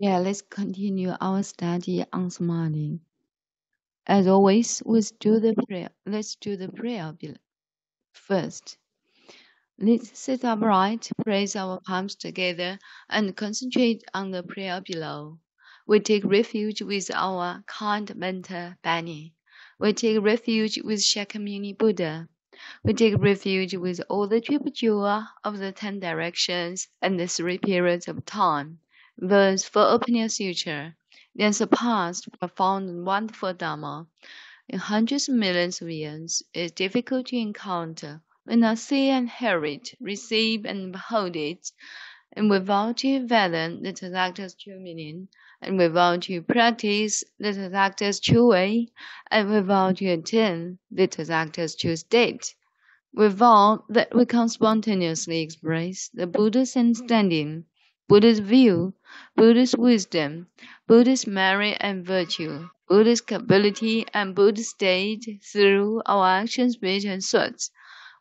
Yeah, let's continue our study on Samadhi. As always, let's do the prayer. First. Let's sit upright, place our palms together, and concentrate on the prayer below. We take refuge with our kind mentor, Bani. We take refuge with Shakyamuni Buddha. We take refuge with all the triple jewel of the 10 directions and the 3 periods of time. Verse for opening suture. The unsurpassed, profound, and wonderful Dharma, in hundreds of millions of years, is difficult to encounter. We not see and hear it, receive and behold it, and without you valor, let us act as true meaning, and without you practice, let us act as true way, and without you attain, let us act as true state. Without that we can spontaneously express the Buddha's understanding, Buddha's view, Buddha's wisdom, Buddha's merit and virtue, Buddha's capability and Buddha's state through our actions, speech, and thoughts.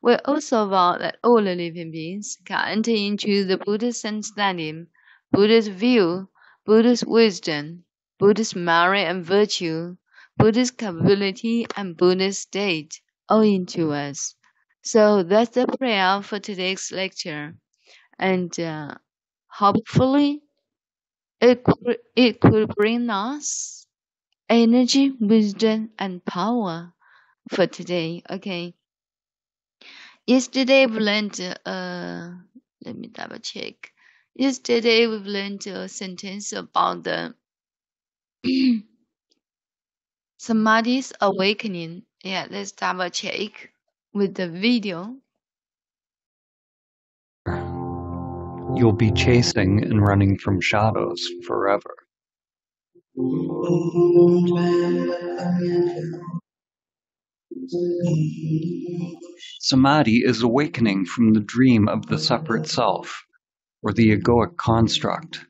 We also vow that all the living beings can enter into the Buddha's understanding, Buddha's view, Buddha's wisdom, Buddha's merit and virtue, Buddha's capability and Buddha's state, all into us. So that's the prayer for today's lecture. And hopefully it could bring us energy, wisdom, and power for today. Okay. Yesterday we learned, let me double check. Yesterday we learned a sentence about the Samadhi's awakening. Yeah, let's double check with the video. You'll be chasing and running from shadows forever. Samadhi is awakening from the dream of the separate self, or the egoic construct.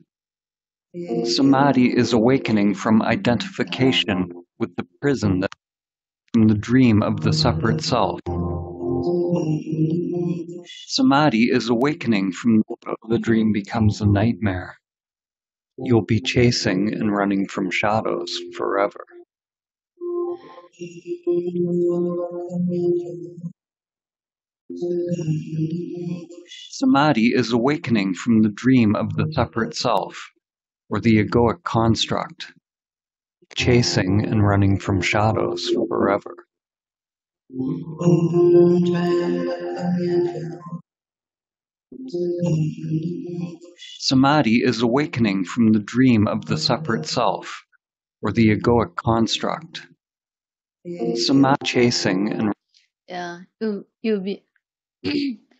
Samadhi is awakening from identification with the prison that from the dream of the separate self. Samadhi is awakening from the dream becomes a nightmare. You'll be chasing and running from shadows forever. Samadhi is awakening from the dream of the separate self, or the egoic construct, chasing and running from shadows forever. Samadhi is awakening from the dream of the separate self, or the egoic construct. Samadhi chasing and you'll be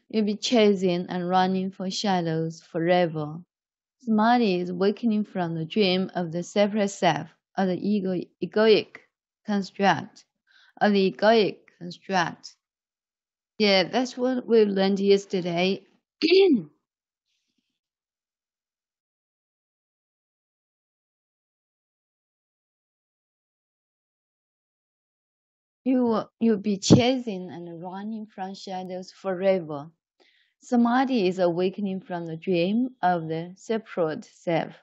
you'll be chasing and running for shadows forever. Samadhi is awakening from the dream of the separate self, or the egoic construct, Yeah, that's what we learned yesterday. You'll be chasing and running from shadows forever. Samadhi is awakening from the dream of the separate self,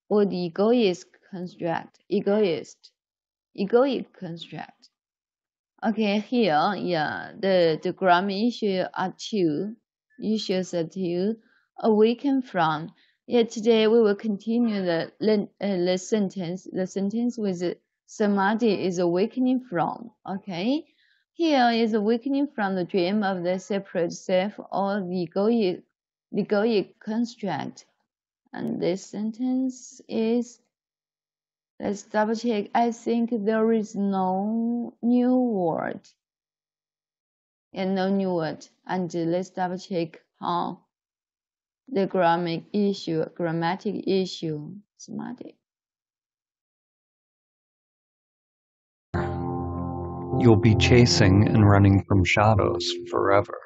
or the egoic construct. Okay, here, yeah, the grammar issues are two. Awaken from. Yeah, today we will continue the sentence. The sentence with Samadhi is awakening from. Okay, here is awakening from the dream of the separate self or the egoic construct. And this sentence is, let's double check. I think there is no new word. And no new word. And let's double check how the grammatic issue, Samadhi. You'll be chasing and running from shadows forever.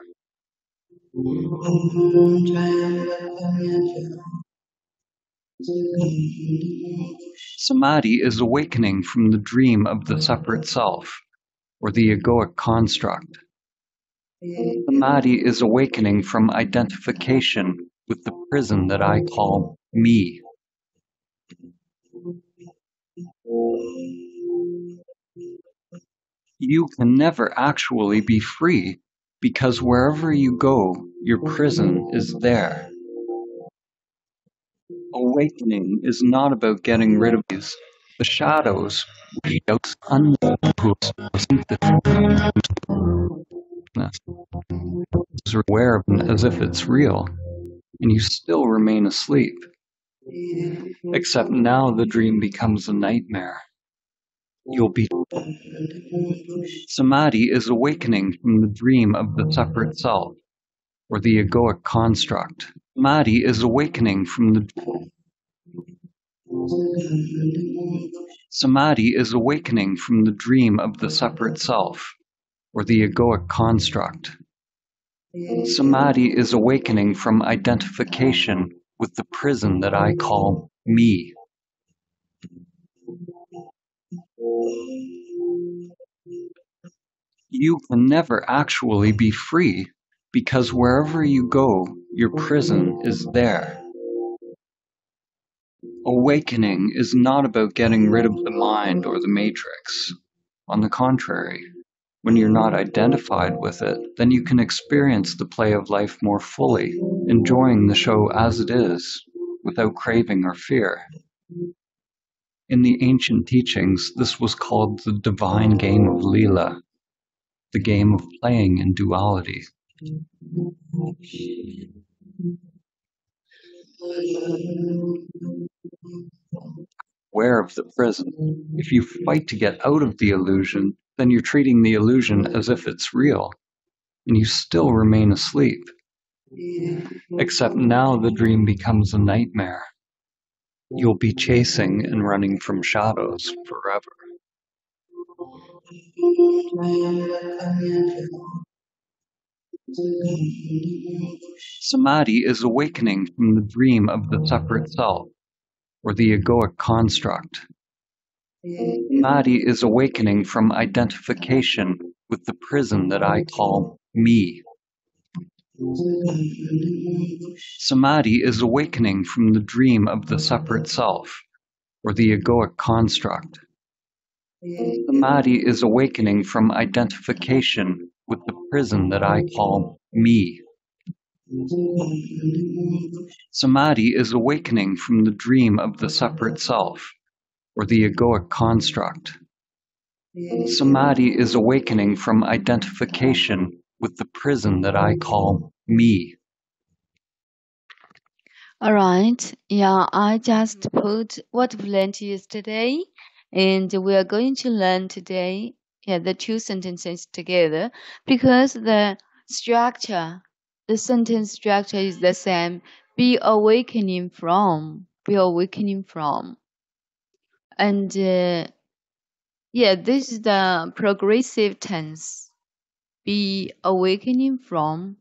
Samadhi is awakening from the dream of the separate self, or the egoic construct. Samadhi is awakening from identification with the prison that I call me. You can never actually be free, because wherever you go, your prison is there. Awakening is not about getting rid of these. The shadows, is aware of them as if it's real, and you still remain asleep. Except now the dream becomes a nightmare. You'll be. Samadhi is awakening from the dream of the separate self, or the egoic construct. Samadhi is awakening from the. Samadhi is awakening from the dream of the separate self, or the egoic construct. Samadhi is awakening from identification with the prison that I call me. You can never actually be free, because wherever you go, your prison is there. Awakening is not about getting rid of the mind or the matrix. On the contrary, when you're not identified with it, then you can experience the play of life more fully, enjoying the show as it is, without craving or fear. In the ancient teachings, this was called the divine game of Leela, the game of playing in duality. Aware of the prison. If you fight to get out of the illusion, then you're treating the illusion as if it's real, and you still remain asleep. Except now the dream becomes a nightmare. You'll be chasing and running from shadows forever. Samadhi is awakening from the dream of the separate self, or the egoic construct. Samadhi is awakening from identification with the prison that I call me. Samadhi is awakening from the dream of the separate self, or the egoic construct. Samadhi is awakening from identification with the prison that I call me. Samadhi is awakening from the dream of the separate self, or the egoic construct. Samadhi is awakening from identification with the prison that I call me. All right. Yeah, I just put what we learned yesterday, and we are going to learn today, the two sentences together, because the structure, the sentence structure is the same. Be awakening from. And this is the progressive tense. Be awakening from.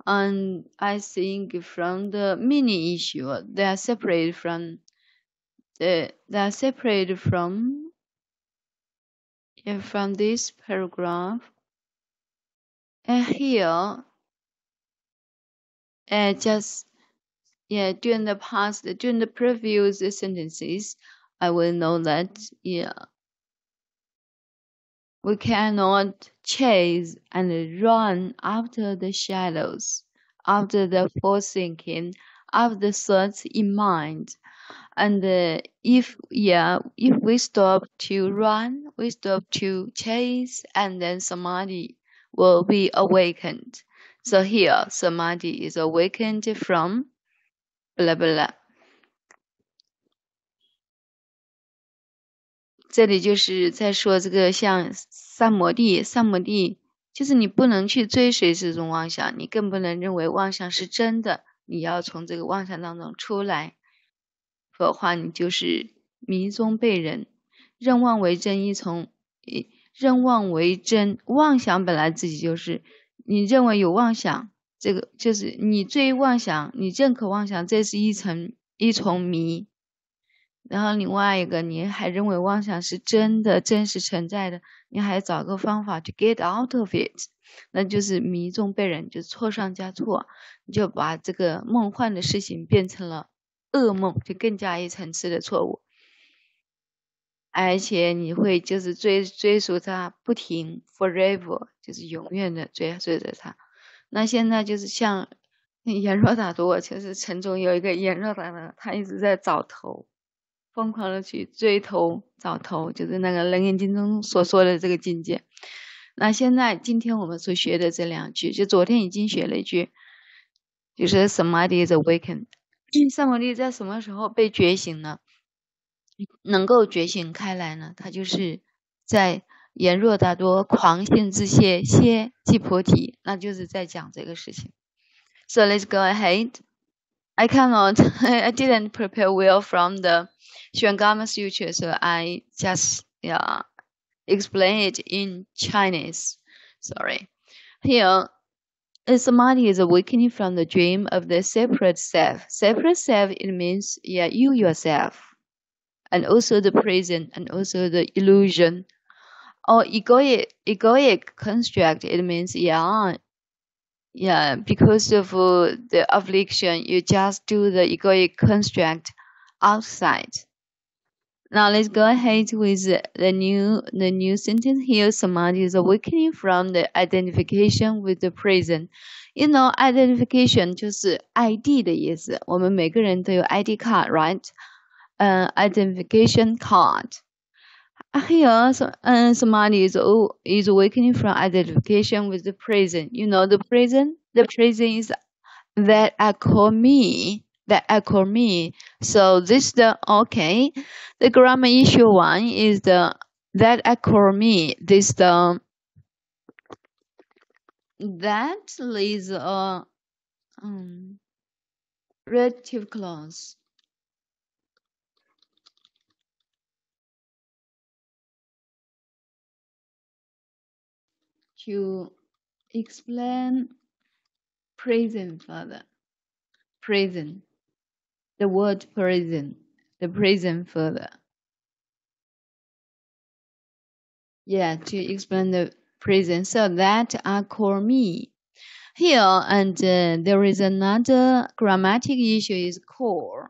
And I think from the mini issue, they are separated from this paragraph. And here, during the previous sentences, I will know that we cannot chase and run after the shadows, after the forethinking, after the thoughts in mind. And if we stop to run, we stop to chase, and then samadhi will be awakened. So here, samadhi is awakened from blah blah. 这里就是在说这个像三摩地就是你不能去追随这种妄想，你更不能认为妄想是真的，你要从这个妄想当中出来，否则的话你就是迷中被人，认妄为真，妄想本来自己就是你认为有妄想，这个就是你追妄想，你认可妄想，这是一重迷。然后另外一个，你还认为妄想是真的、真实存在的，你还找个方法to get out of it， 那就是迷中被人，就是错上加错，你就把这个梦幻的事情变成了噩梦，就更加一层次的错误。而且你会就是追溯它不停 ，forever 就是永远的追着它。那现在就是像阎罗大多，就是城中有一个阎罗大多，他一直在找头，疯狂的去追头找头，就是那个《楞严经》中所说的这个境界。那现在今天我们所学的这两句，就昨天已经学了一句，就是 Samadhi is awakened。萨摩地在什么时候被觉醒呢？能够觉醒开来呢？它就是在言若大多狂性之歇即菩提，那就是在讲这个事情。So let's go ahead. I didn't prepare well from the Shwangama Sutra, so I just explain it in Chinese. Sorry. Here, Samadhi is awakening from the dream of the separate self. Separate self, it means, you yourself. And also the present, and also the illusion. Or egoic construct, it means, because of the affliction, you just do the egoic construct outside. Now let's go ahead with the new sentence here. Samadhi is awakening from the identification with the present. You know, identification 就是 ID 的意思。我们每个人都有 ID card, right? Identification card. Here, Samadhi is awakening from identification with the present. You know, the present is that I call me. So this the okay. The grammar issue one is the that I call me. This the that is a relative clause. To explain present further. Present. The word present. The present further. Yeah, to explain the present. So that I call me. Here, and there is another grammatic issue is call.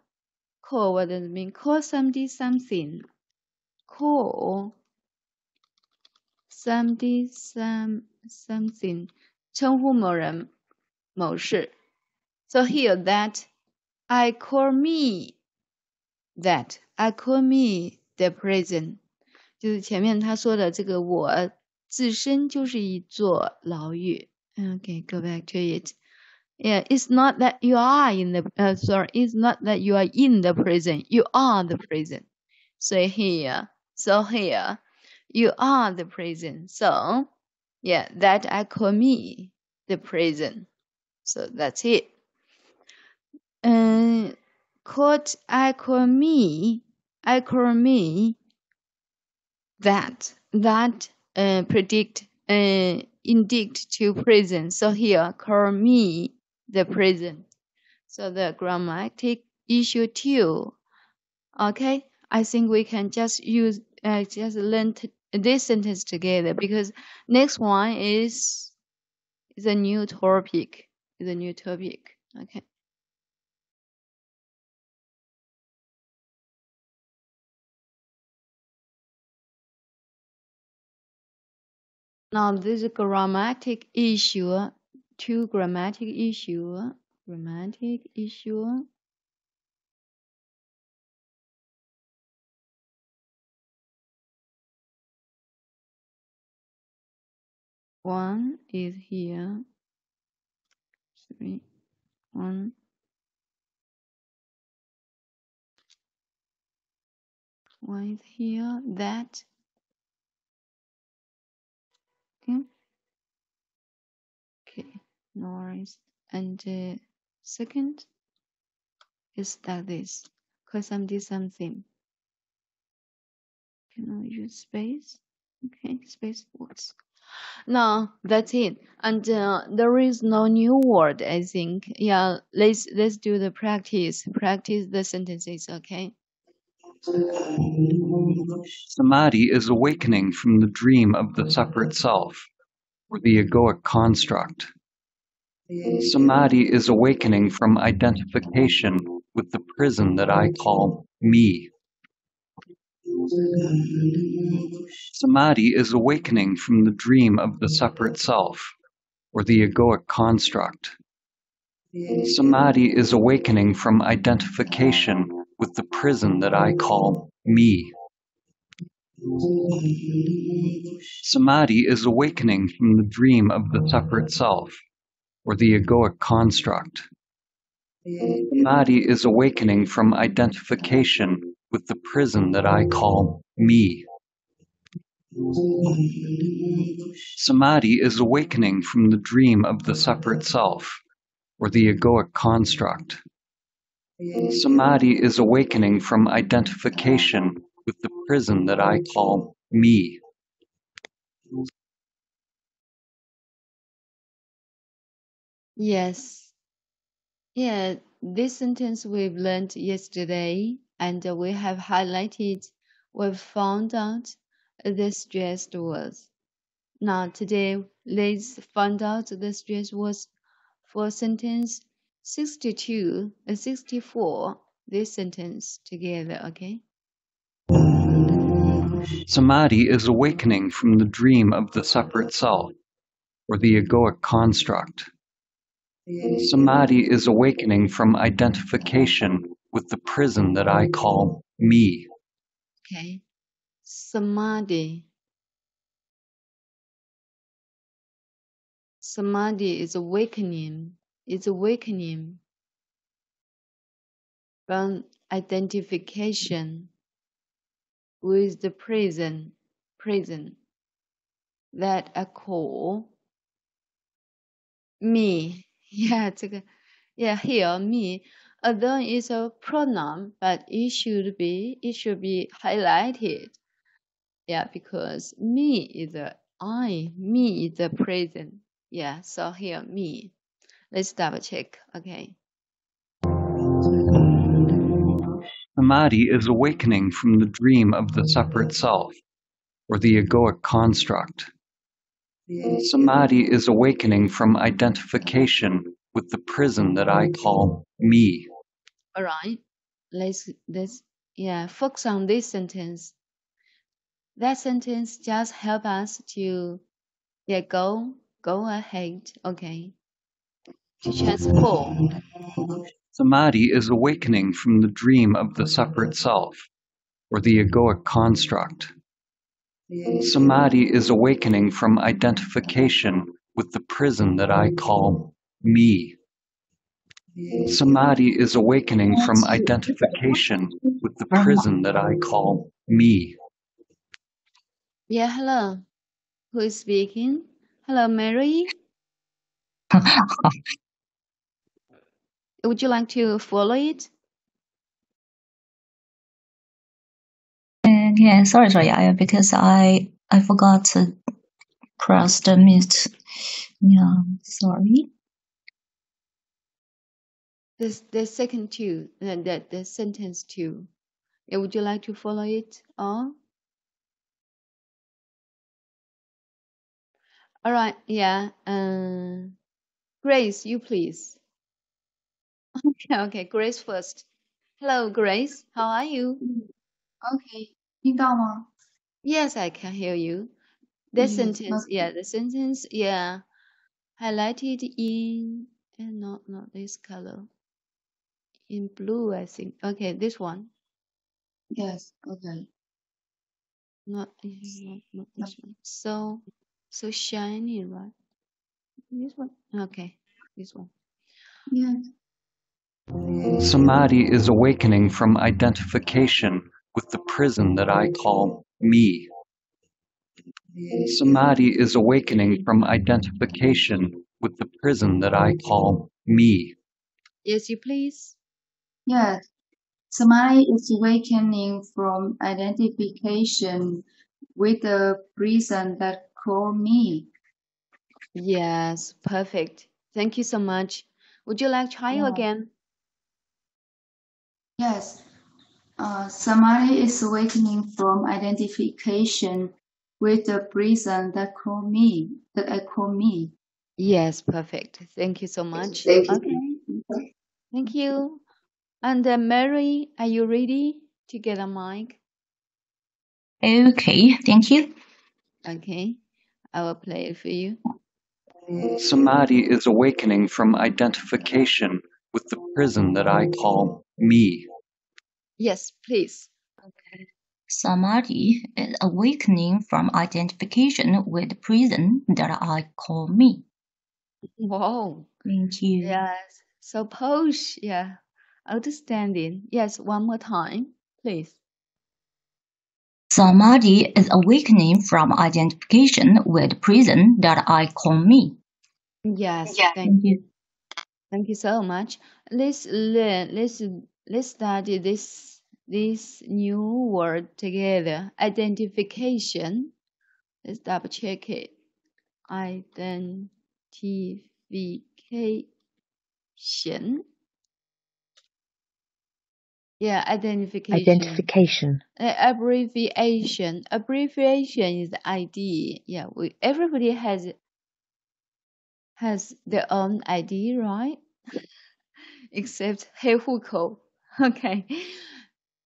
Call, what does it mean? Call somebody something. Call somebody something. 称呼某人某事. So here, that I call me that. I call me the present. 就是前面他说的这个我自身就是一座牢狱. Okay, go back to it. Yeah, it's not that you are in the it's not that you are in the prison. You are the prison. So here, you are the prison. So, yeah, that I call me the prison. So that's it. Quote, I call me that predict indict to prison. So here, call me the prison. So the grammatic issue 2. Okay, I think we can just use just learn this sentence together, because next one is a new topic. Okay. Now this is grammatic issue. 2 grammatic issue. One is here. 3. 1. One is here. That. Okay. No worries. And second is like this. Cause something. Can I use space? Okay, space works. No, that's it. And there is no new word, I think. Yeah, let's do the practice. Practice the sentences, okay? Samadhi is awakening from the dream of the separate self, or the egoic construct. Samadhi is awakening from identification with the prison that I call me. Samadhi is awakening from the dream of the separate self, or the egoic construct. Samadhi is awakening from identification with the prison that I call me. Samadhi is awakening from the dream of the separate self, or the egoic construct. Samadhi is awakening from identification with the prison that I call me. Samadhi is awakening from the dream of the separate self, or the egoic construct. Samadhi is awakening from identification with the prison that I call me. Yes. Yeah, this sentence we've learned yesterday, and we have highlighted, we've found out the stressed words. Now today, let's find out the stressed words for sentence 62 and 64, this sentence together, okay? Samadhi is awakening from the dream of the separate self, or the egoic construct. Samadhi is awakening from identification with the prison that I call me. Okay. Samadhi. Samadhi is awakening. It's awakening from identification with the prison that I call me. Yeah, 这个 yeah, here me. Although it's a pronoun, but it should be highlighted. Yeah, because me is a I, me is the present. Yeah, so here me. Let's double check. Okay. Samadhi is awakening from the dream of the separate self, or the egoic construct. Samadhi is awakening from identification with the prison that I call me. All right. Let's focus on this sentence. That sentence just help us to go ahead. Okay. To transform. Samadhi is awakening from the dream of the separate self, or the egoic construct. Samadhi is awakening from identification with the prison that I call me. Samadhi is awakening from identification with the prison that I call me. Yeah, hello. Who is speaking? Hello, Mary. Would you like to follow it? Yeah, sorry, because I forgot to press the mute. Yeah, sorry. The second two, the sentence two. Yeah, would you like to follow it? Or? All right. Yeah. Grace, you please. Okay, Grace first. Hello, Grace. How are you? OK，听到吗？ Yes, I can hear you. The sentence, highlighted in not this color. In blue, I think. Okay, this one. Yes, OK. Not this one. So shiny, right? This one. Okay, this one. Yes. Samadhi is awakening from identification with the prison that I call me. Samadhi is awakening from identification with the prison that I call me. Yes, you please. Yes. Samadhi is awakening from identification with the prison that call me. Yes, perfect. Thank you so much. Would you like to try again? Yes. Samadhi is awakening from identification with the prison that I call me. Yes, perfect. Thank you so much. Thank you. Okay. Thank you. And Mary, are you ready to get a mic? Okay, thank you. Okay, I will play it for you. Samadhi is awakening from identification with the prison that I call me. Yes, please. Okay. Samadhi is awakening from identification with the prison that I call me. Wow. Thank you. Yes, so posh. Yeah, outstanding. Yes, one more time, please. Samadhi is awakening from identification with the prison that I call me. Yes, Yeah. Thank you. Thank you so much. Let's learn. Let's study this new word together. Identification. Let's double check it. Identification. Yeah, identification. Abbreviation. Abbreviation is ID. Yeah, everybody has their own ID, right? Except 黑户口. Okay.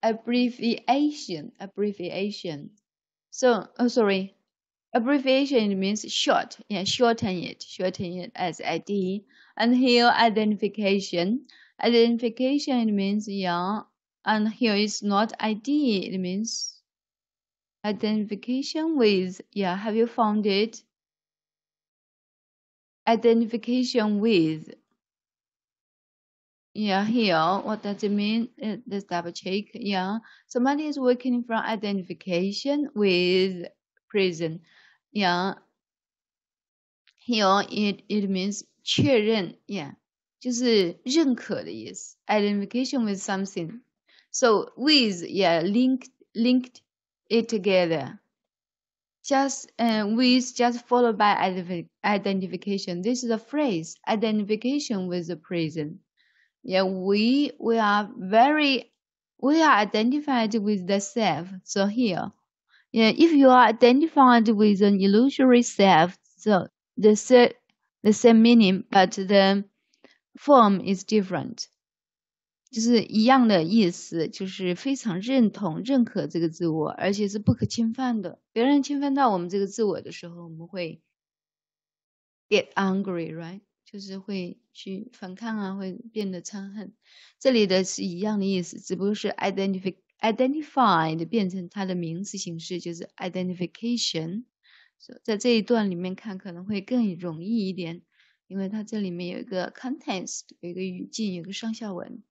Abbreviation. So, sorry. Abbreviation means short. Yeah, shorten it as ID. And here identification. Identification means yeah. And here is not ID. It means identification with. Yeah, have you found it? Identification with. Yeah, here, what does it mean? Let's double check. Yeah, somebody is working from identification with prison. Yeah, here it means 确认 ，yeah， 就是认可的意思。Identification with something. So with, yeah, linked it together. Just with just followed by identification. This is a phrase. Identification with the prison. Yeah, we are identified with the self. So here, yeah, if you are identified with an illusory self, so the same meaning, but the form is different. 就是一样的意思，就是非常认同、认可这个自我，而且是不可侵犯的。别人侵犯到我们这个自我的时候，我们会 get angry, right？就是会去反抗啊，会变得嗔恨。这里的是一样的意思，只不过是 identified 变成它的名词形式，就是 identification。在这一段里面看可能会更容易一点，因为它这里面有一个 context， 有一个语境，有一个上下文。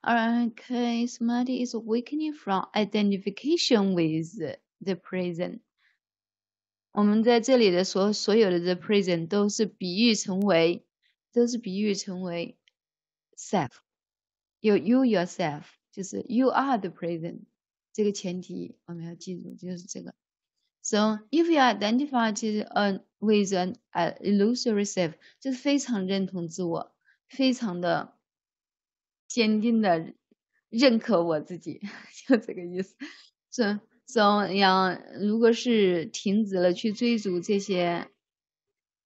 Okay, Samadhi is awakening from identification with the present. 我们在这里的所有的 the present 都是比喻成为 self， 有 you yourself， 就是 you are the present， 这个前提我们要记住，就是这个。So if you identify with an illusory self， 就是非常认同自我，非常的坚定的认可我自己，就这个意思。So 如果是停止了去追逐这些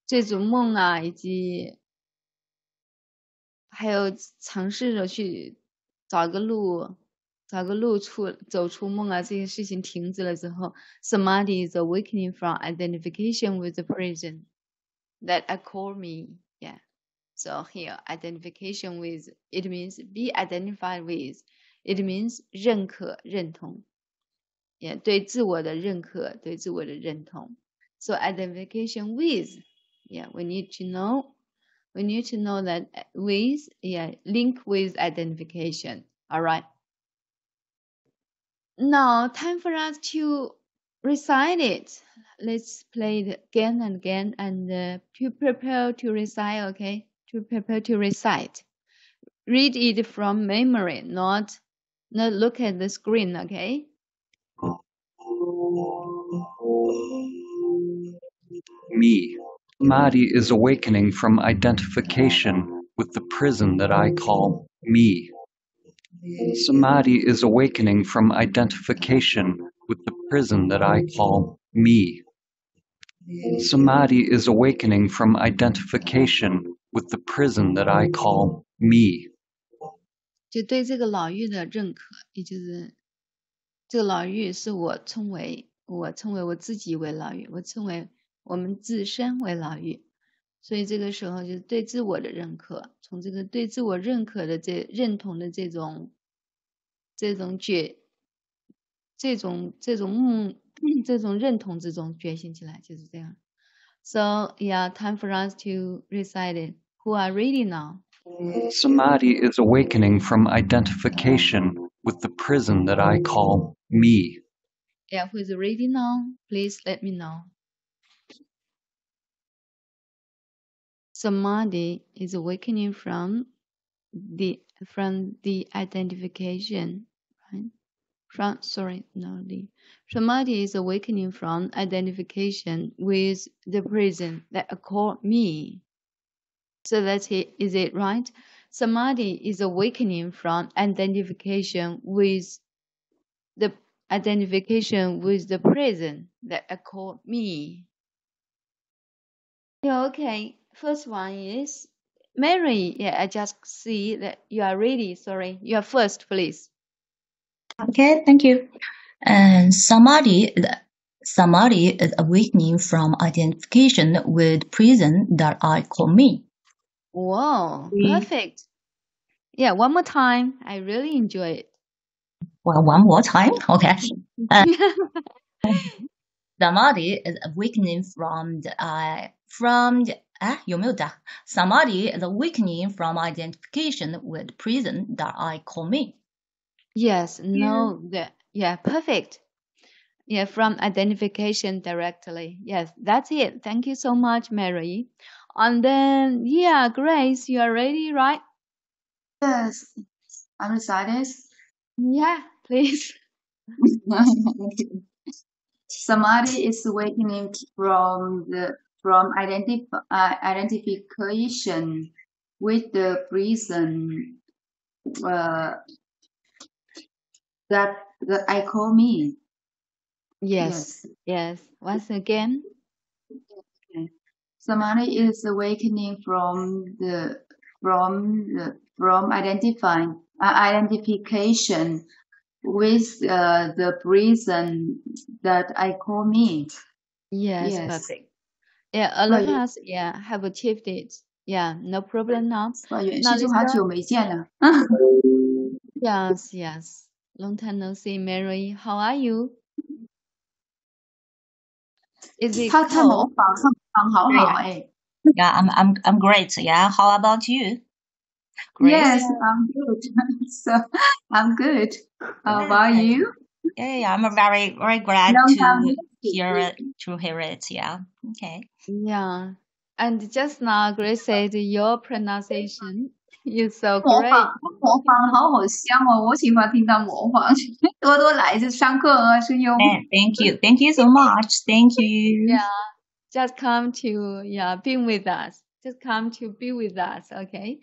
追逐梦啊，以及还有尝试着去找个路走出梦啊，这些事情停止了之后 ，Samadhi is awakening from identification with the present that I call me. Yeah. So here, identification with, it means be identified with. It means 认可、认同。Yeah, 对自我的认可，对自我的认同。So identification with, yeah, we need to know that with, yeah, link with identification. All right. Now, time for us to recite it. Let's play it again and again, and to prepare to recite, okay? To prepare to recite. Read it from memory, not look at the screen, okay? Me. Samadhi is awakening from identification with the prison that I call me. Samadhi is awakening from identification with the prison that I call me. Samadhi is awakening from identification with the prison that I call me. 就对这个老妪的认可，也就是这个老妪是我称为我自己为老妪，我称为我们自身为老妪，所以这个时候就是对自我的认可，从这个对自我认可的认同的这种认同之中觉醒起来，就是这样。So yeah, time for us to recite it. Who are ready now? Samadhi is awakening from identification with the prison that I call me. Yeah, who is ready now? Please let me know. Samadhi is awakening from the identification, right? Samadhi is awakening from identification with the prison that I call me. So that's it. Is it right? Samadhi is awakening from identification with the prison that I call me. Yeah, okay. First one is Mary. Yeah, I just see that you are ready. Sorry, you are first, please. Okay, thank you. And samadhi is awakening from identification with prison that I call me. Wow, perfect. Yeah, one more time. I really enjoy it. Well, one more time. Okay. Samadhi is awakening Samadhi is awakening from identification with prison that I call me. Yes, no, yeah, perfect. Yeah, from identification directly. Yes, that's it. Thank you so much, Mary. And then, yeah, Grace, you are ready, right? Yes, I'm excited. Yeah, please. Samadhi is awakening from identification with the prison that I call me. Yes. Once again. Okay. Samadhi is awakening from identification with the prison that I call me. Yes, perfect. Yeah, all of us, have achieved it. Yeah, no problem now. 袁师兄好久没见了。Yes. Long time no see, Mary. How are you? Is it 他模仿好哎。Yeah, I'm great. Yeah, how about you? Grace? Yes, I'm good. So I'm good. How about you? Yeah, I'm very glad to hear it. Yeah. Okay. Yeah. And just now, Grace said your pronunciation is so 模 great. 仿好香哦！我喜欢听到模仿，多来这上课啊，师兄。Thank you so much. Thank you. Yeah, just come to be with us. Just come to be with us. OK.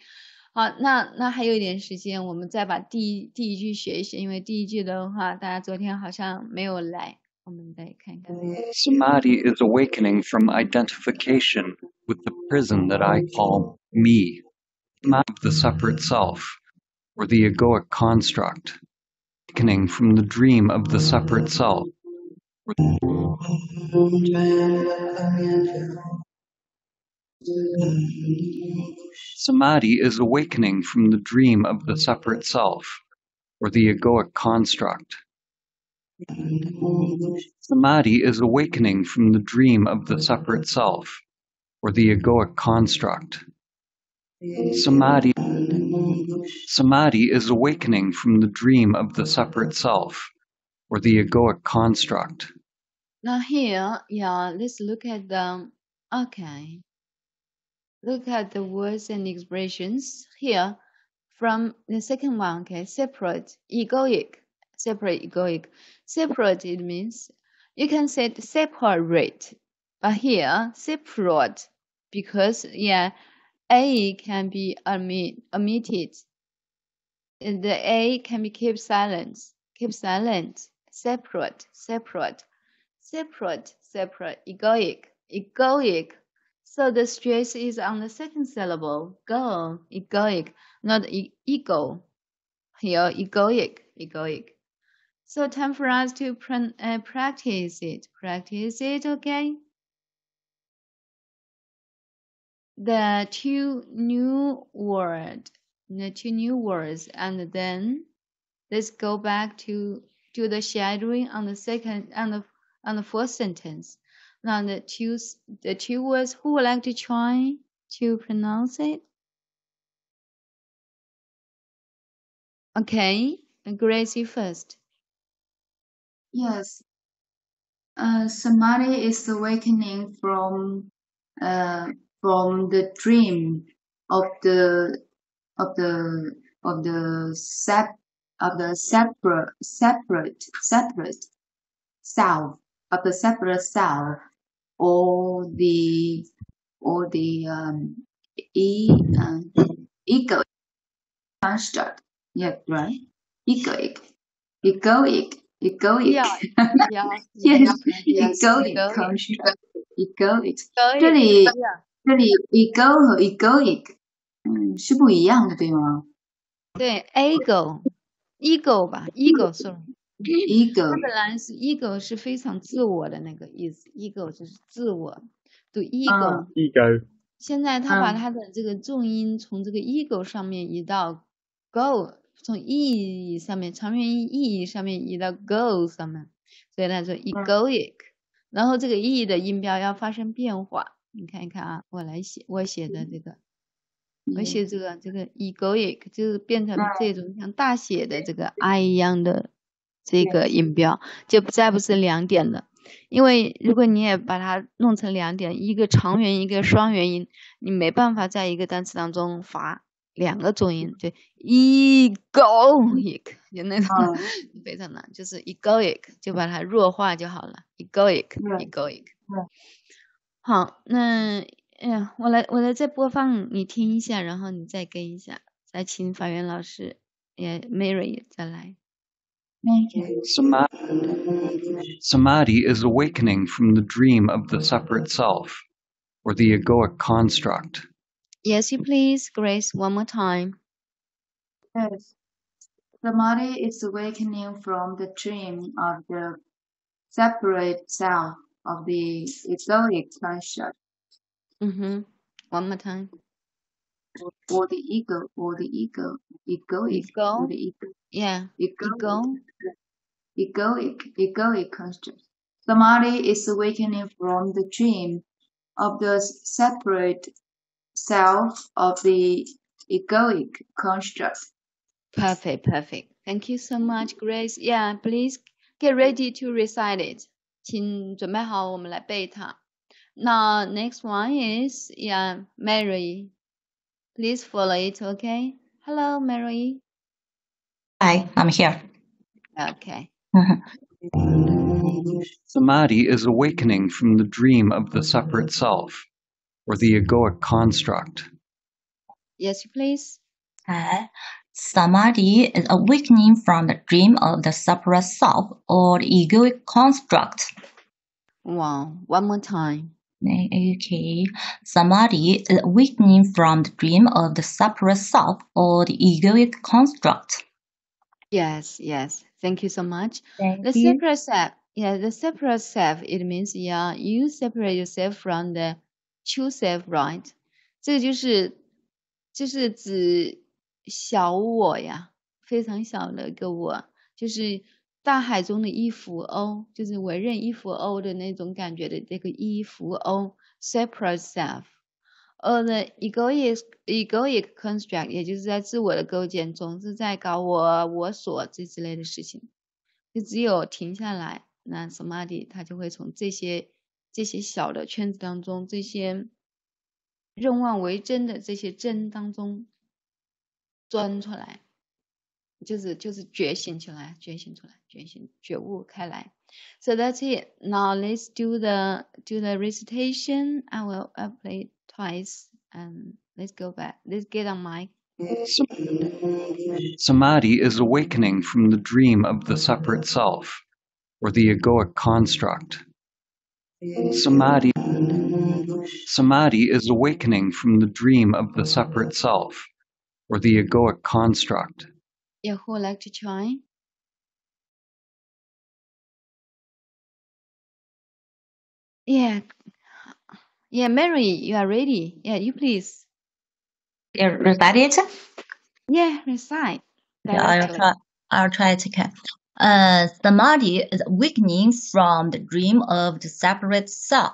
好，那还有一点时间，我们再把第一句学一学，因为第一句的话，大家昨天好像没有来，我们再看看。Samadhi is awakening from identification with the prison that I call me, the separate self, or the egoic construct, awakening from the dream of the separate self. Samadhi is awakening from the dream of the separate self, or the egoic construct. Samadhi is awakening from the dream of the separate self, or the egoic construct. Samadhi is awakening from the dream of the separate self, or the egoic construct. Now here, let's look at the, okay. Look at the words and expressions here from the second one, okay, separate, egoic. Separate, it means you can say separate, but here separate because A can be omitted. The A can be keep silent. Separate, egoic. So the stress is on the second syllable, go, egoic, not ego. Here, egoic. So time for us to practice it. Practice it, okay? The two new words, and then let's go back to the shadowing on the second on the fourth sentence. Now the two words. Who would like to try to pronounce it? Okay, Gracie first. Yes. Samadhi is awakening from the dream of the of the of the separate self, of the separate self, or the ego construct. Yeah, right. Egoic. Yeah, yeah, Yes, yes, egoic construct. Egoic. egoic. 这里 Yeah. 这里 ego 和 egoic，是不一样的，对吗对 ego 吧 ，ego，sorry。它？ego，本来是 ego 是非常自我的那个意思，ego 就是自我，对 ego。ego。现在他把他的这个重音从这个 ego 上面移到 go，从意义上面，长元音意义上面移到 go 上面，所以他说 egoic，然后这个意义的音标要发生变化。你看一看啊，我写的这个。我写这个 egoic 就是变成这种像大写的这个 I 一样的这个音标，就再不是两点的。因为如果你也把它弄成两点，一个长元音，一个双元音，你没办法在一个单词当中发两个重音，就 egoic 就那种非常难，就是 egoic 就把它弱化就好了 egoic。好，那我来再播放，你听一下，然后你再跟一下，再请法源老师Mary 再来。Samadhi is awakening from the dream of the separate self, or the egoic construct. Yes, you please, Grace, one more time. Yes. Samadhi is awakening from the dream of the separate self, of the egoic construct. One more time. Or the ego, egoic, Ego? or the ego. Yeah. Egoic construct. Samadhi is awakening from the dream of the separate self, of the egoic construct. Perfect. Thank you so much, Grace. Yeah, please get ready to recite it. 请准备好，我们来背它。Now, next one is, Mary. Please follow it, okay? Hello, Mary. Hi, I'm here. Okay. Samadhi is awakening from the dream of the separate self, or the egoic construct. Yes, please. Samadhi is awakening from the dream of the separate self or the egoic construct. Wow, one more time. Okay. Samadhi is awakening from the dream of the separate self or the egoic construct. Yes. Thank you so much. Thank the you. separate self. Yeah, the separate self. It means you separate yourself from the true self, right? 这个就是指小我呀，非常小的一个我，就是大海中的一浮欧，就是委任一浮欧的那种感觉的这个一浮欧 separate self。the egoic construct 也就是在自我的构建，总是在搞我所这之类的事情。就只有停下来，那 samadhi 它就会从这些小的圈子当中，这些任妄为真的这些真当中钻出来，就是觉醒出来，觉悟开来。So that's it. Now let's do the recitation. I'll play it twice and let's go back. Let's get on mic. Samadhi is awakening from the dream of the separate self, or the egoic construct. Samadhi is awakening from the dream of the separate self, or the egoic construct. Yeah, who would like to try? Yeah. Yeah, Mary, you are ready. Yeah, you please. Yeah, recite it. Yeah, recite Yeah, I'll directly. try. I'll try to can. Samadhi is awakening from the dream of the separate self.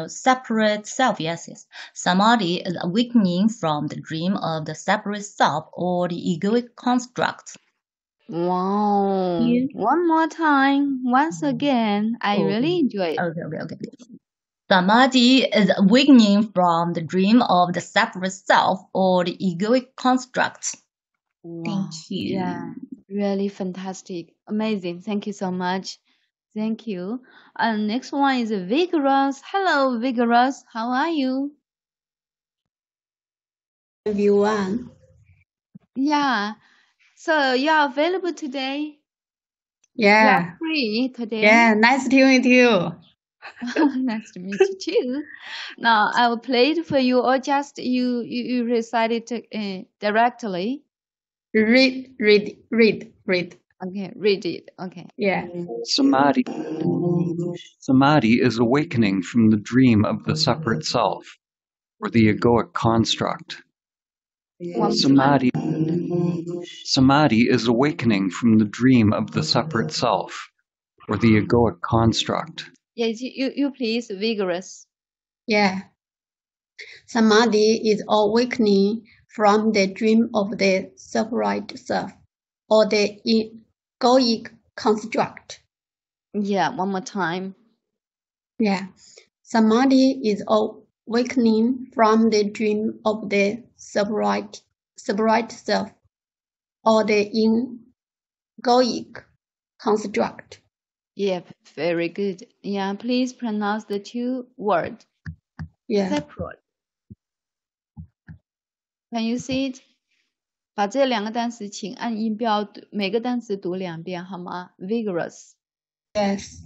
Separate self. Yes, yes. Samadhi is awakening from the dream of the separate self or the egoic construct. Wow. Yeah. One more time. Once again. I really enjoy it. Okay. Samadhi is awakening from the dream of the separate self or the egoic construct. Wow. Thank you. Yeah, really fantastic. Amazing. Thank you so much. Thank you. And next one is Vigorous. Hello, Vigorous. How are you? Everyone. Yeah. So you are available today? You Yeah. are free today? Yeah. Nice to meet you. Nice to meet you too. Now I will play it for you, or just you recite it directly. Read. Okay, read it. Okay. Yeah. Samadhi. Samadhi is awakening from the dream of the separate self, or the egoic construct. One more time. Samadhi is awakening from the dream of the separate self, or the egoic construct. Yes, you please, Vigorous. Yeah. Samadhi is awakening from the dream of the separate self or the egoic construct. Yeah, one more time. Yeah. Samadhi is awakening from the dream of the separate self or the egoic construct. Yep, very good. Yeah, please pronounce the two words. Yeah. Separate. Can you see it? 把这两个单词请按音标读，每个单词读2遍，好吗 ？Vigorous. Yes.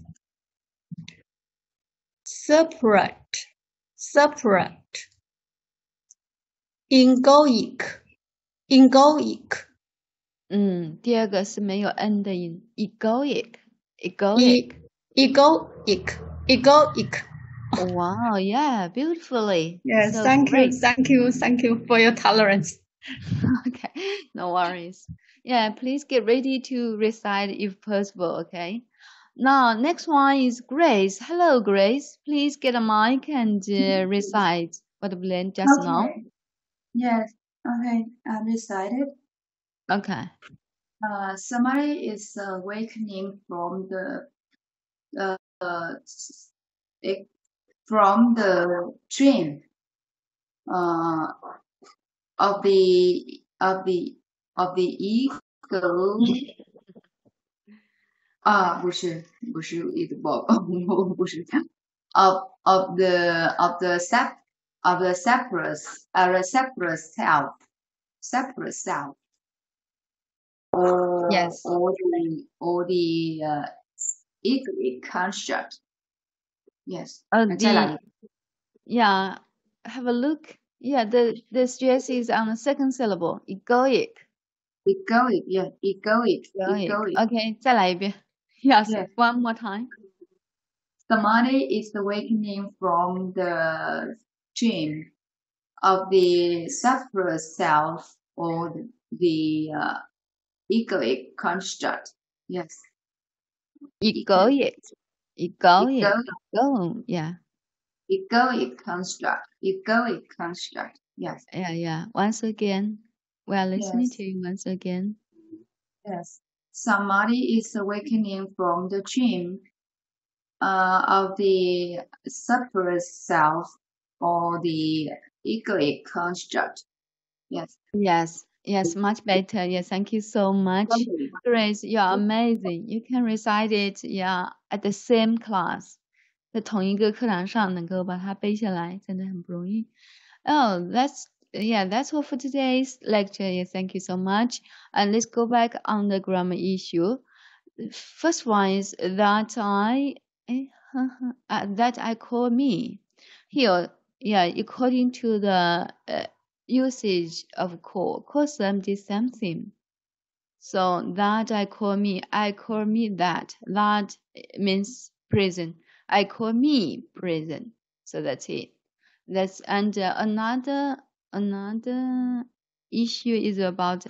Separate. Egoic. 第二个是没有 n 的音 ，egoic. Wow, yeah, beautifully. Yes, So thank great. you for your tolerance. Okay, no worries. Yeah, please get ready to recite if possible, okay? Now, next one is Grace. Hello, Grace. Please get a mic and recite what we learned just now. Yes. Okay. I recited. Okay. Samadhi is awakening from the dream of the ego 不是 ego不是 of the separate self or Yes. or the egoic construct. Yes. Yeah, have a look. Yeah, the stress is on the second syllable. Egoic. Egoic. Okay, 再来一遍. Yes, Yes. one more time. Samadhi is awakening from the dream of the separate self or the egoic construct. Yes. Egoic. Yeah. Egoic construct. Yes. Yeah. Once again, we are listening Yes. to you once again. Yes. Samadhi is awakening from the dream of the separate self or the egoic construct. Yes. Yes, much better. Yes, thank you so much. Lovely. Grace, you are amazing. You can recite it, yeah, at the same class. 在同一个课堂上能够把它背下来，真的很不容易。Oh, that's all for today's lecture. Yeah, thank you so much. And let's go back on the grammar issue. First one is that I call me. Here, yeah, according to the usage of call something something. So that I call me that. That means present. I call me present. So that's it. That's and another issue is about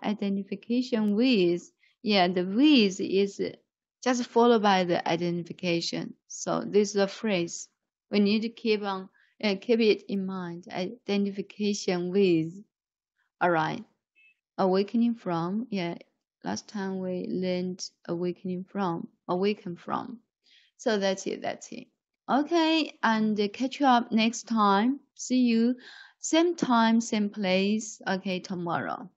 identification with. Yeah, the with is just followed by the identification. So this is a phrase we need to keep it in mind. Identification with. All right. Awakening from. Yeah. Last time we learned awaken from. So that's it. Okay, and catch you up next time. See you same time, same place. Okay, tomorrow.